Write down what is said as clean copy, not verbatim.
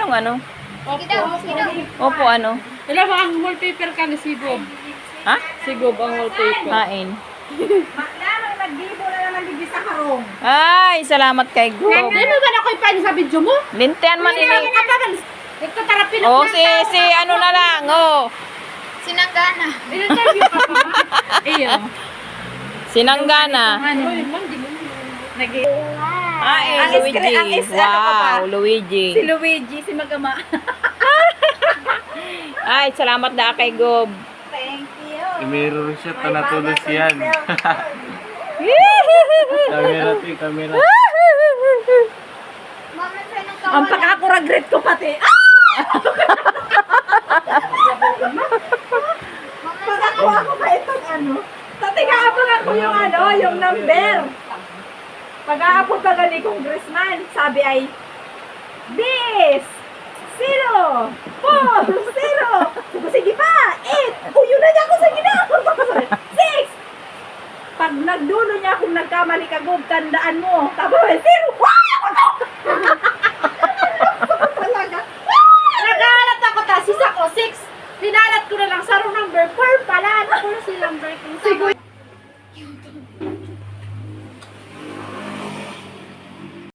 Anong ano? Opo, ano? Alam mo, ang wallpaper ka ni Sigob. Ha? Sigob ang wallpaper. Kain. Maklamang nagdibo na naman din sa karong. Ay, salamat kay Gob. Hindi mo ba na ko ipaano sa video mo? Lintian man Hindi ini. ka pa man. Nagtatarapin Oh, si ano na lang, oh. Sinanggana. In-interview ka pa ba? Iyo. Sinanggana. Ano? Ay, Luigi. Wow, Luigi. Si Luigi, si Magama. Ay, salamat da kay Gob. Thank you. Meron siya, tanatulos yan. Kamera. Ang pagkakuragret ko pati. Pagkakuha ko pa itong ano. Tatingaabang ako yung ano, yung number. Pag-aabot pa gani congressman, sabi ay, Bis! 0! 4! 0! Sige pa! 8! Yun na niya ako sa ginagawa! 6! Pag nagdulo niya kung nagkamali ka, Gob, tandaan mo. Tapos, 0! Wow!